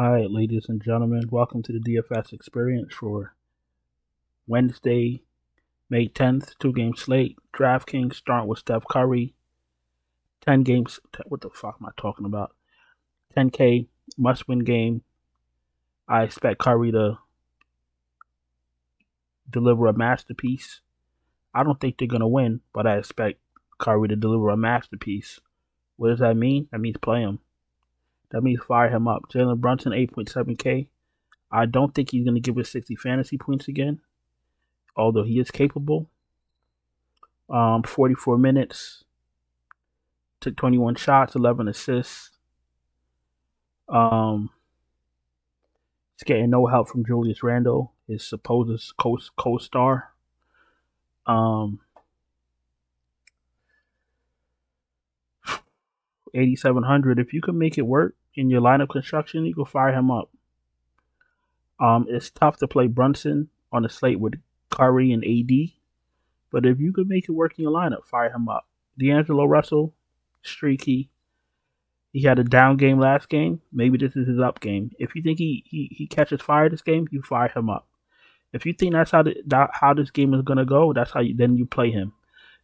All right, ladies and gentlemen, welcome to the DFS experience for Wednesday, May 10th, 2-game slate. DraftKings starting with Steph Curry. 10 games. What the fuck am I talking about? 10K must win game. I expect Curry to deliver a masterpiece. I don't think they're going to win, but I expect Curry to deliver a masterpiece. What does that mean? That means play him. That means fire him up. Jalen Brunson, 8.7K. I don't think he's going to give us 60 fantasy points again, although he is capable. 44 minutes, took 21 shots, 11 assists. He's getting no help from Julius Randle, his supposed co-star. 8,700. If you can make it work in your lineup construction, you can fire him up. It's tough to play Brunson on the slate with Curry and AD, but if you can make it work in your lineup, fire him up. D'Angelo Russell, streaky. He had a down game last game. Maybe this is his up game. If you think he catches fire this game, you fire him up. If you think that's how this game is gonna go, that's how then you play him.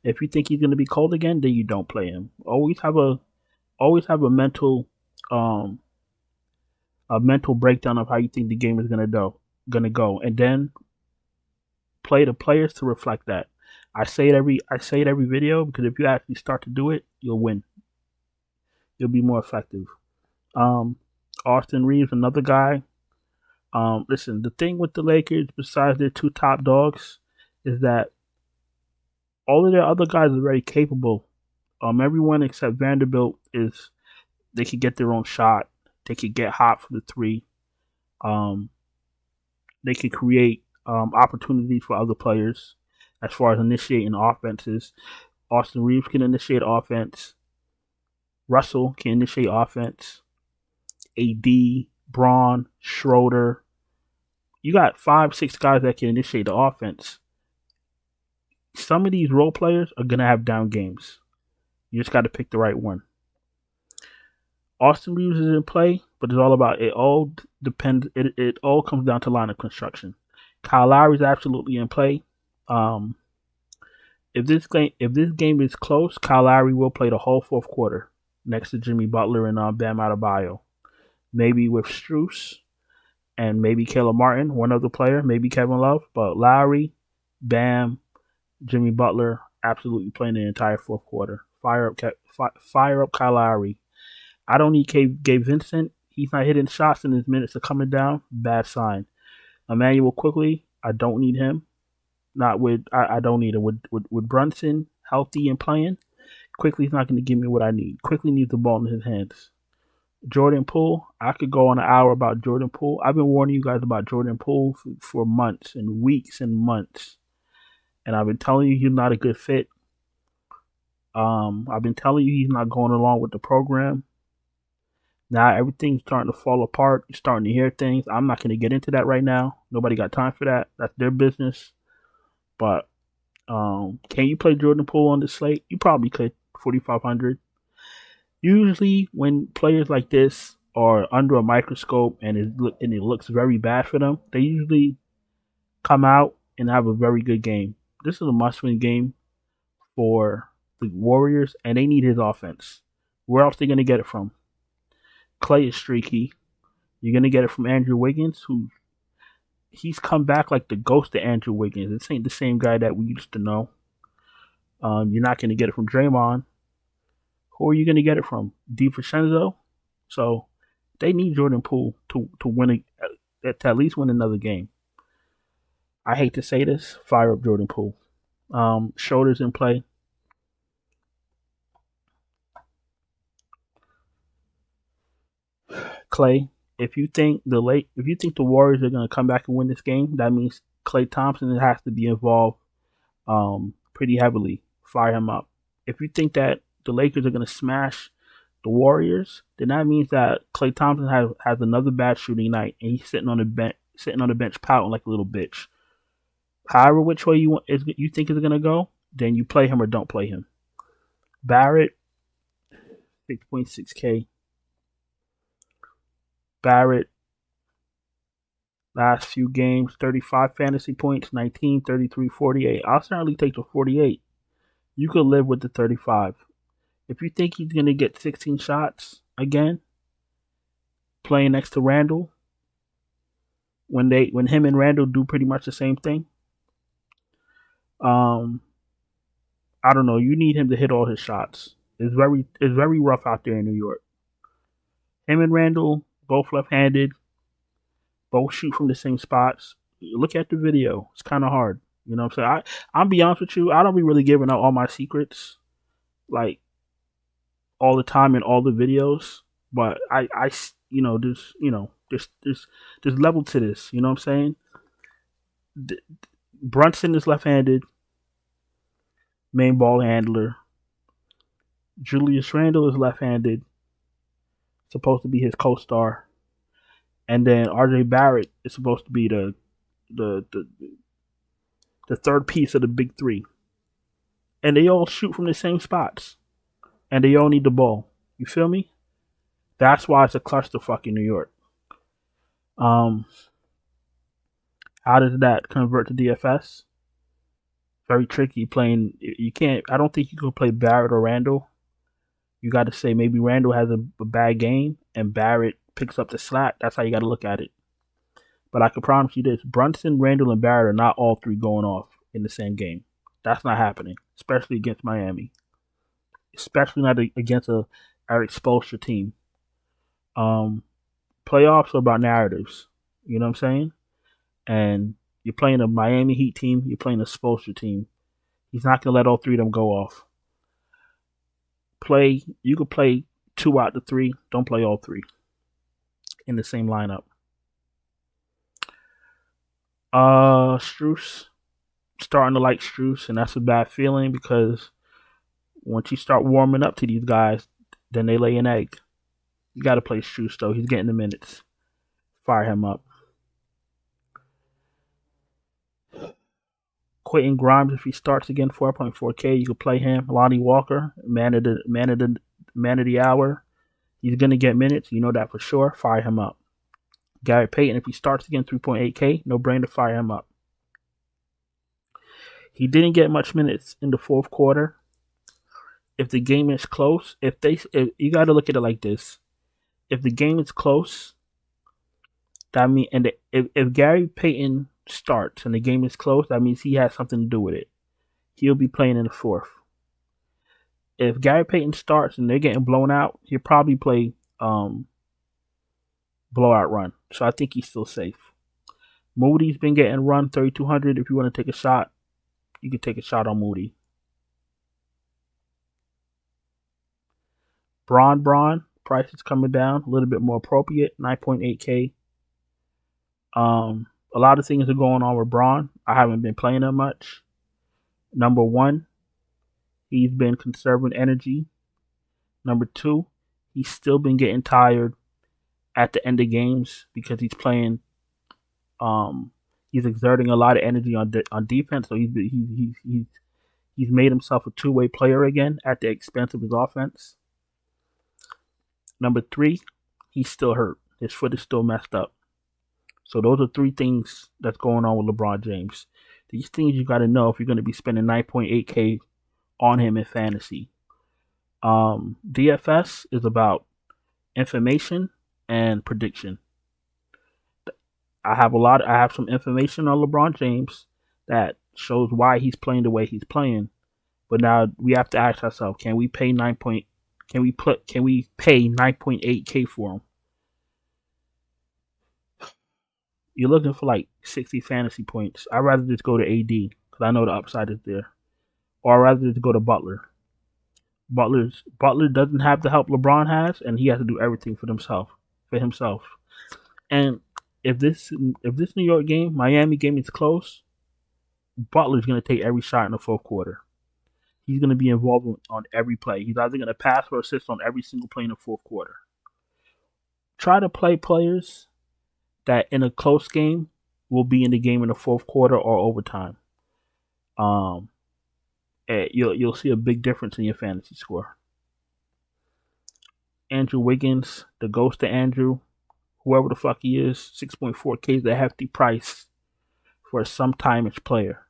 If you think he's gonna be cold again, then you don't play him. Always have a mental breakdown of how you think the game is gonna go, and then play the players to reflect that. I say it every video because if you actually start to do it, you'll win. You'll be more effective. Austin Reeves, another guy. Listen, the thing with the Lakers, besides their two top dogs, is that all of their other guys are very capable. Everyone except Vanderbilt they could get their own shot. They could get hot for the three. They could create opportunities for other players as far as initiating offenses. Austin Reeves can initiate offense. Russell can initiate offense. AD, Braun, Schroeder. You got 5-6 guys that can initiate the offense. Some of these role players are going to have down games. You just got to pick the right one. Austin Reeves is in play, but it's all about it. All depends. It all comes down to lineup construction. Kyle Lowry is absolutely in play. If this game is close, Kyle Lowry will play the whole fourth quarter next to Jimmy Butler and Bam Adebayo. Maybe with Strus and maybe Caleb Martin, one other player, maybe Kevin Love, but Lowry, Bam, Jimmy Butler, absolutely playing the entire fourth quarter. Fire up Kyle Lowry. I don't need Gabe Vincent. He's not hitting shots and his minutes are coming down. Bad sign. Emmanuel Quickly, I don't need him. I don't need him. With Brunson healthy and playing, Quickly's not going to give me what I need. Quickly needs the ball in his hands. Jordan Poole, I could go on an hour about Jordan Poole. I've been warning you guys about Jordan Poole for months and weeks and months. And I've been telling you he's not a good fit. I've been telling you he's not going along with the program. Now everything's starting to fall apart. You're starting to hear things. I'm not going to get into that right now. Nobody got time for that. That's their business. But can you play Jordan Poole on the slate? You probably could. 4,500. Usually when players like this are under a microscope and it looks very bad for them, they usually come out and have a very good game. This is a must-win game for the Warriors, and they need his offense. Where else are they going to get it from? Clay is streaky. You're going to get it from Andrew Wiggins, who he's come back like the ghost of Andrew Wiggins. This ain't the same guy that we used to know. You're not going to get it from Draymond. Who are you going to get it from? DiVincenzo? So they need Jordan Poole to win to at least win another game. I hate to say this. Fire up Jordan Poole. Schroeder's in play. Clay, if you think the Warriors are going to come back and win this game, that means Klay Thompson has to be involved pretty heavily. Fire him up. If you think that the Lakers are going to smash the Warriors, then that means that Klay Thompson has another bad shooting night, and he's sitting on the bench pouting like a little bitch. However, which way you think is going to go, then you play him or don't play him. Barrett, 6.6K. Barrett Last few games, 35 fantasy points, 19, 33, 48. I'll certainly take the 48. You could live with the 35. If you think he's going to get 16 shots again, playing next to Randall, when him and Randall do pretty much the same thing, um, I don't know. You need him to hit all his shots. It's very rough out there in New York. Him and Randall, both left-handed, both shoot from the same spots. Look at the video. It's kind of hard. You know what I'm saying? I'll be honest with you. I don't be really giving out all my secrets, like all the time in all the videos. But there's level to this. You know what I'm saying? Brunson is left-handed, main ball handler. Julius Randle is left-handed, supposed to be his co-star, and then R.J. Barrett is supposed to be the third piece of the big three, and they all shoot from the same spots, and they all need the ball. You feel me? That's why it's a clusterfuck in New York. How does that convert to DFS? Very tricky. You can't. I don't think you can play Barrett or Randall. You got to say maybe Randall has a bad game and Barrett picks up the slack. That's how you got to look at it. But I can promise you this: Brunson, Randall, and Barrett are not all three going off in the same game. That's not happening, especially against Miami. Especially not against a Eric Spoelstra team. Playoffs are about narratives. You know what I'm saying? And you're playing a Miami Heat team. You're playing a Spoelstra team. He's not going to let all three of them go off. You could play 2 out of 3. Don't play all 3 in the same lineup. Strus, starting to like Strus, and that's a bad feeling because once you start warming up to these guys, then they lay an egg. You got to play Strus though. He's getting the minutes. Fire him up. Quentin Grimes, if he starts again, 4.4K, you could play him. Lonnie Walker, man of the hour. He's gonna get minutes. You know that for sure. Fire him up. Gary Payton, if he starts again, 3.8K, no brainer. Fire him up. He didn't get much minutes in the fourth quarter. If the game is close, if you got to look at it like this: if the game is close, that means, and if Gary Payton starts and the game is close, that means he has something to do with it. He'll be playing in the fourth. If Gary Payton starts and they're getting blown out, he'll probably play blowout run. So I think he's still safe. Moody's been getting run 3,200. If you want to take a shot, you can take a shot on Moody. Braun, price is coming down a little bit more appropriate, 9.8K. A lot of things are going on with Braun. I haven't been playing him much. Number 1, he's been conserving energy. Number 2, he's still been getting tired at the end of games because he's playing. He's exerting a lot of energy on defense, so he's made himself a two-way player again at the expense of his offense. Number 3, he's still hurt. His foot is still messed up. So those are 3 things that's going on with LeBron James. These things you got to know if you're going to be spending 9.8K on him in fantasy. DFS is about information and prediction. I have some information on LeBron James that shows why he's playing the way he's playing. But now we have to ask ourselves, can we pay 9.8K for him? You're looking for like 60 fantasy points. I'd rather just go to AD because I know the upside is there. Or I'd rather just go to Butler. Butler doesn't have the help LeBron has, and he has to do everything for himself. And if this New York game, Miami game is close, Butler's going to take every shot in the fourth quarter. He's going to be involved on every play. He's either going to pass or assist on every single play in the fourth quarter. Try to play players that in a close game will be in the game in the fourth quarter or overtime. You'll see a big difference in your fantasy score. Andrew Wiggins, the ghost of Andrew, whoever the fuck he is, 6.4K is a hefty price for a sometime-ish player.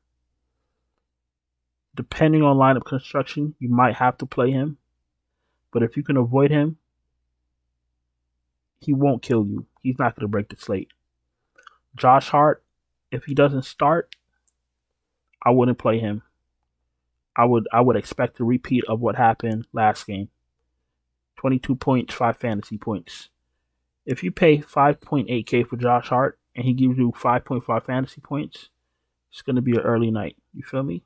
Depending on lineup construction, you might have to play him. But if you can avoid him, he won't kill you. He's not going to break the slate. Josh Hart, if he doesn't start, I wouldn't play him. I would expect a repeat of what happened last game. 22 points, 5 fantasy points. If you pay 5.8K for Josh Hart and he gives you 5.5 fantasy points, it's going to be an early night. You feel me?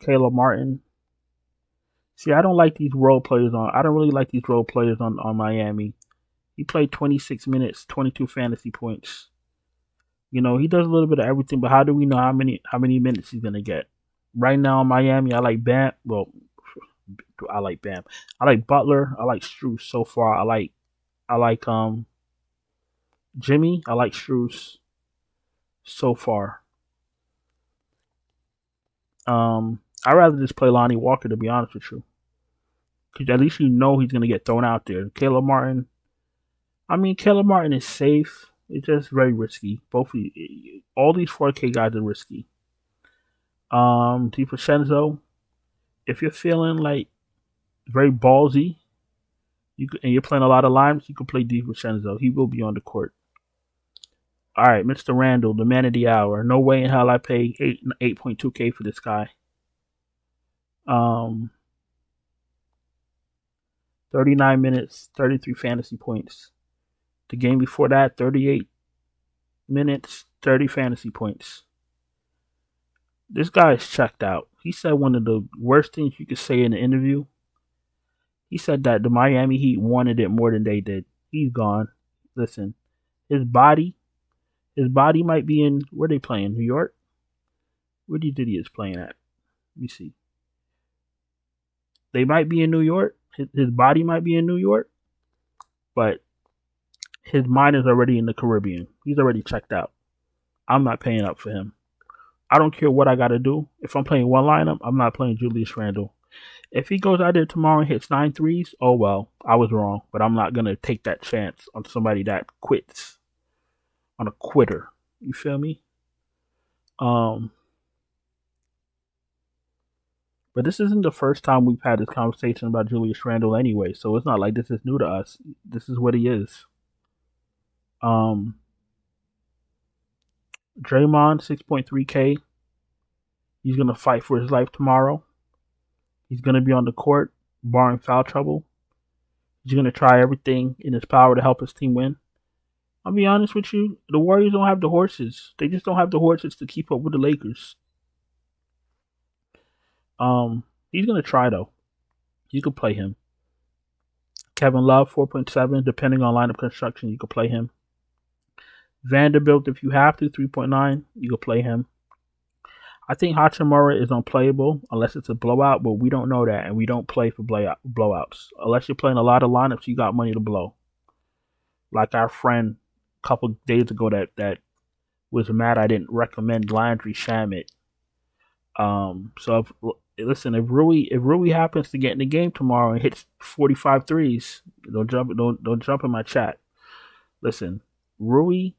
Caleb Martin. See, I don't like these role players on. I don't really like these role players on Miami. He played 26 minutes, 22 fantasy points. You know, he does a little bit of everything, but how do we know how many minutes he's gonna get? Right now in Miami, I like Bam. Well, I like Bam. I like Butler. I like Strus so far. I like Jimmy. I like Strus so far. I'd rather just play Lonnie Walker, to be honest with you, because at least you know he's gonna get thrown out there. Caleb Martin. I mean, Caleb Martin is safe. It's just very risky. All these 4K guys are risky. DiVincenzo, if you're feeling like very ballsy, and you're playing a lot of lines, you can play DiVincenzo. He will be on the court. All right, Mr. Randall, the man of the hour. No way in hell I pay 8.2K for this guy. 39 minutes, 33 fantasy points. The game before that, 38 minutes, 30 fantasy points. This guy is checked out. He said one of the worst things you could say in an interview. He said that the Miami Heat wanted it more than they did. He's gone. Listen, his body might be in, where they playing? New York? Where these idiots playing at? Let me see. They might be in New York. His body might be in New York, but his mind is already in the Caribbean. He's already checked out. I'm not paying up for him. I don't care what I got to do. If I'm playing one lineup, I'm not playing Julius Randle. If he goes out there tomorrow and hits 9 threes, oh well, I was wrong. But I'm not going to take that chance on somebody that quits. On a quitter. You feel me? But this isn't the first time we've had this conversation about Julius Randle anyway, so it's not like this is new to us. This is what he is. Draymond, 6.3K. He's going to fight for his life tomorrow. He's going to be on the court, barring foul trouble. He's going to try everything in his power to help his team win. I'll be honest with you, the Warriors don't have the horses. They just don't have the horses to keep up with the Lakers. He's going to try, though. You can play him. Kevin Love, 4.7. Depending on lineup construction, you can play him. Vanderbilt, if you have to, 3.9. You can play him. I think Hachimura is unplayable unless it's a blowout, but we don't know that, and we don't play for blowouts. Unless you're playing a lot of lineups, you got money to blow. Like our friend a couple days ago that was mad I didn't recommend Landry Shamet. So if Rui happens to get in the game tomorrow and hits 45 threes, don't jump in my chat. Listen, Rui,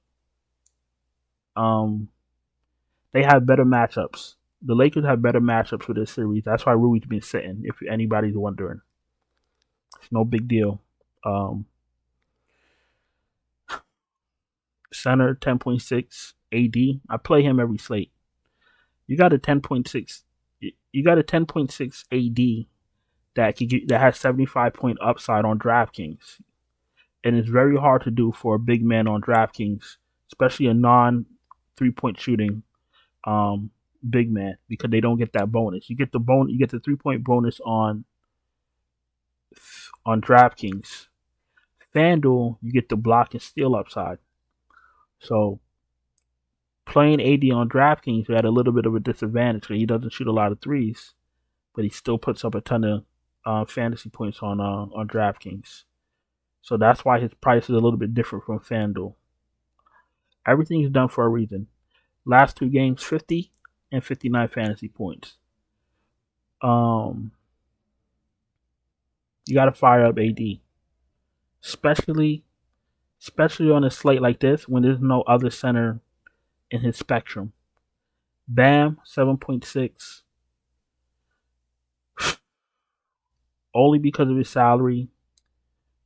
they have better matchups. The Lakers have better matchups for this series. That's why Rui's been sitting, if anybody's wondering. It's no big deal. Center, 10.6 AD. I play him every slate. You got a 10.6. You got a 10.6 AD that has 75-point upside on DraftKings, and it's very hard to do for a big man on DraftKings, especially a non 3-point shooting big man, because they don't get that bonus. You get the 3-point bonus on DraftKings. FanDuel, you get the block and steal upside. So playing AD on DraftKings, you had a little bit of a disadvantage because he doesn't shoot a lot of threes, but he still puts up a ton of fantasy points on DraftKings. So that's why his price is a little bit different from FanDuel. Everything is done for a reason. Last 2 games, 50 and 59 fantasy points. You got to fire up AD, especially on a slate like this when there's no other center in his spectrum. Bam, 7.6. Only because of his salary,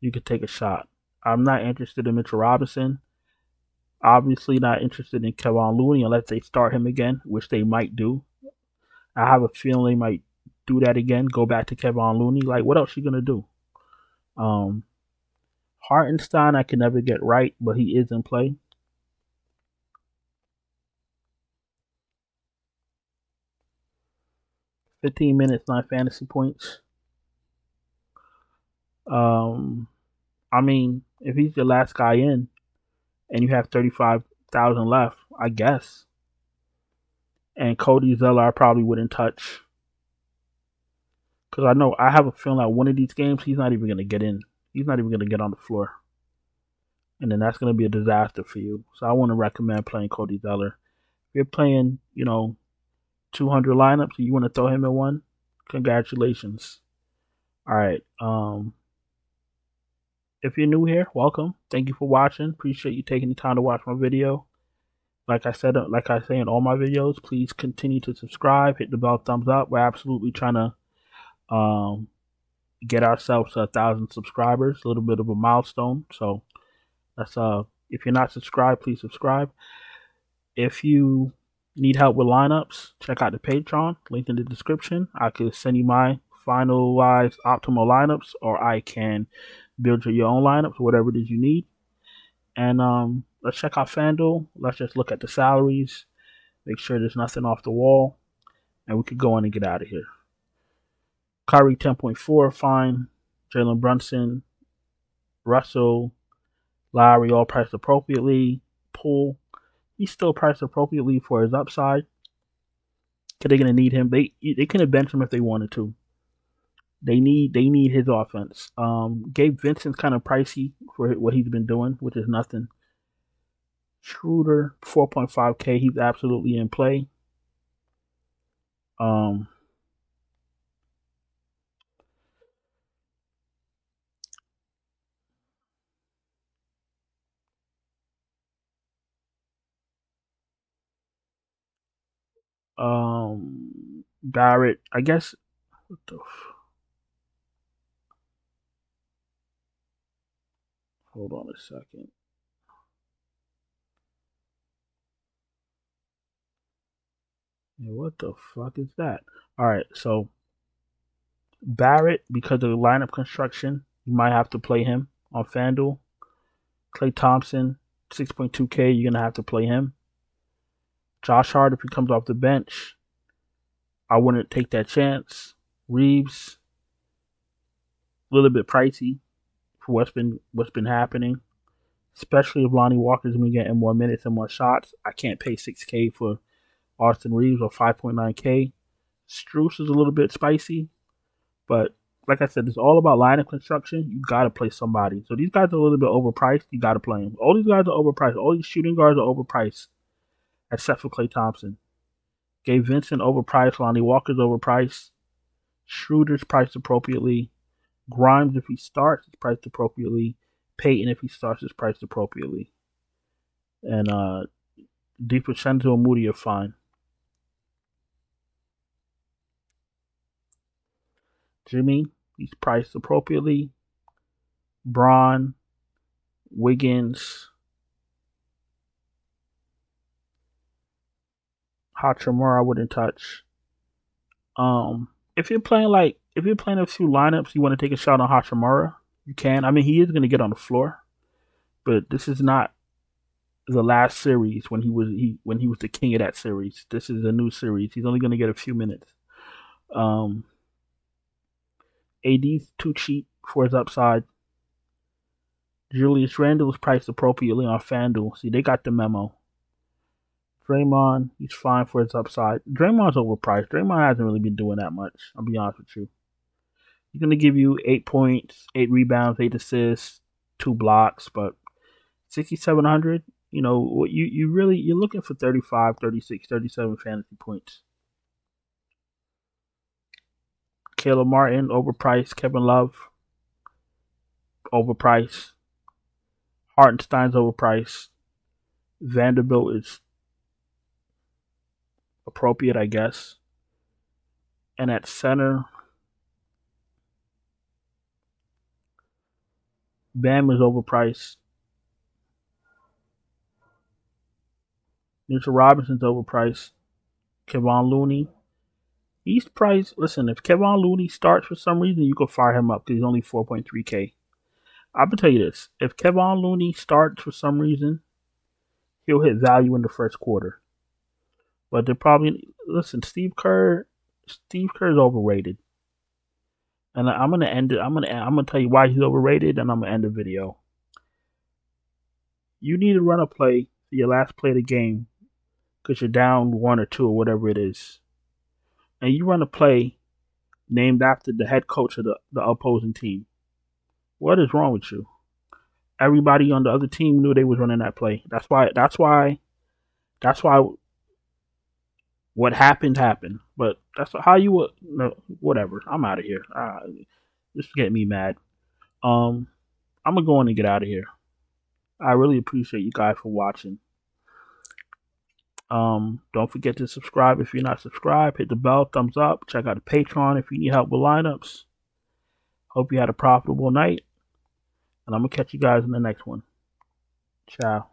you could take a shot. I'm not interested in Mitchell Robinson. Obviously not interested in Kevon Looney unless they start him again, which they might do. I have a feeling they might do that again, go back to Kevon Looney. Like, what else you going to do? Hartenstein, I can never get right, but he is in play. 15 minutes, 9 fantasy points. I mean, if he's the last guy in and you have 35,000 left, I guess. And Cody Zeller, I probably wouldn't touch. Because I have a feeling like one of these games, he's not even going to get in. He's not even going to get on the floor. And then that's going to be a disaster for you. So I want to recommend playing Cody Zeller. If you're playing, 200 lineups and you want to throw him in one, congratulations. All right. If you're new here, welcome. Thank you for watching. Appreciate you taking the time to watch my video. Like I say in all my videos, please continue to subscribe, hit the bell, thumbs up. We're absolutely trying to get ourselves to 1,000 subscribers, a little bit of a milestone. So that's if you're not subscribed, please subscribe. If you need help with lineups, check out the Patreon, link in the description. I could send you my finalized optimal lineups, or I can build your own lineups, whatever it is you need. And let's check out FanDuel. Let's just look at the salaries, make sure there's nothing off the wall, and we could go in and get out of here. Kyrie 10.4, fine. Jalen Brunson, Russell, Lowry, all priced appropriately. Poole, he's still priced appropriately for his upside. Because they're gonna need him. They can bench him if they wanted to. They need his offense. Gabe Vincent's kind of pricey for what he's been doing, which is nothing. Schroeder, 4.5K, he's absolutely in play. Barrett, I guess. What the? Hold on a second. Yeah, what the fuck is that? All right, so Barrett, because of the lineup construction, you might have to play him on FanDuel. Klay Thompson, 6.2K, you're gonna have to play him. Josh Hart, if he comes off the bench, I wouldn't take that chance. Reeves, a little bit pricey for what's been happening, especially if Lonnie Walker's been getting more minutes and more shots. I can't pay 6K for Austin Reeves or 5.9K. Strus is a little bit spicy, but like I said, it's all about lineup construction. You got to play somebody. So these guys are a little bit overpriced. You got to play them. All these guys are overpriced. All these shooting guards are overpriced, except for Klay Thompson. Gabe Vincent overpriced. Lonnie Walker's overpriced. Schroeder's priced appropriately. Grimes, if he starts, is priced appropriately. Payton, if he starts, is priced appropriately. And DiVincenzo and Moody are fine. Jimmy, he's priced appropriately. Braun, Wiggins, Hachimura, I wouldn't touch. If you're playing a few lineups, you want to take a shot on Hachimura, you can. I mean, he is going to get on the floor, but this is not the last series when he was the king of that series. This is a new series. He's only going to get a few minutes. AD's too cheap for his upside. Julius Randle is priced appropriately on FanDuel. See, they got the memo. Draymond, he's fine for his upside. Draymond's overpriced. Draymond hasn't really been doing that much. I'll be honest with you. He's going to give you 8 points, 8 rebounds, 8 assists, 2 blocks, but 6,700, you're looking for 35, 36, 37 fantasy points. Caleb Martin, overpriced. Kevin Love, overpriced. Hartenstein's overpriced. Vanderbilt is appropriate, I guess. And at center, Bam is overpriced. Mitchell Robinson's overpriced. Kevon Looney, he's priced. Listen, if Kevon Looney starts for some reason, you can fire him up because he's only 4.3K. I'm gonna tell you this: if Kevon Looney starts for some reason, he'll hit value in the first quarter. But they're probably listen. Steve Kerr is overrated, and I'm gonna end it. I'm gonna tell you why he's overrated, and I'm gonna end the video. You need to run a play for your last play of the game because you're down 1 or 2 or whatever it is, and you run a play named after the head coach of the opposing team. What is wrong with you? Everybody on the other team knew they was running that play. That's why what happened. But that's how you would. No, whatever. I'm out of here. This is getting me mad. I'm gonna go in and get out of here. I really appreciate you guys for watching. Don't forget to subscribe if you're not subscribed. Hit the bell, thumbs up. Check out the Patreon if you need help with lineups. Hope you had a profitable night. And I'm going to catch you guys in the next one. Ciao.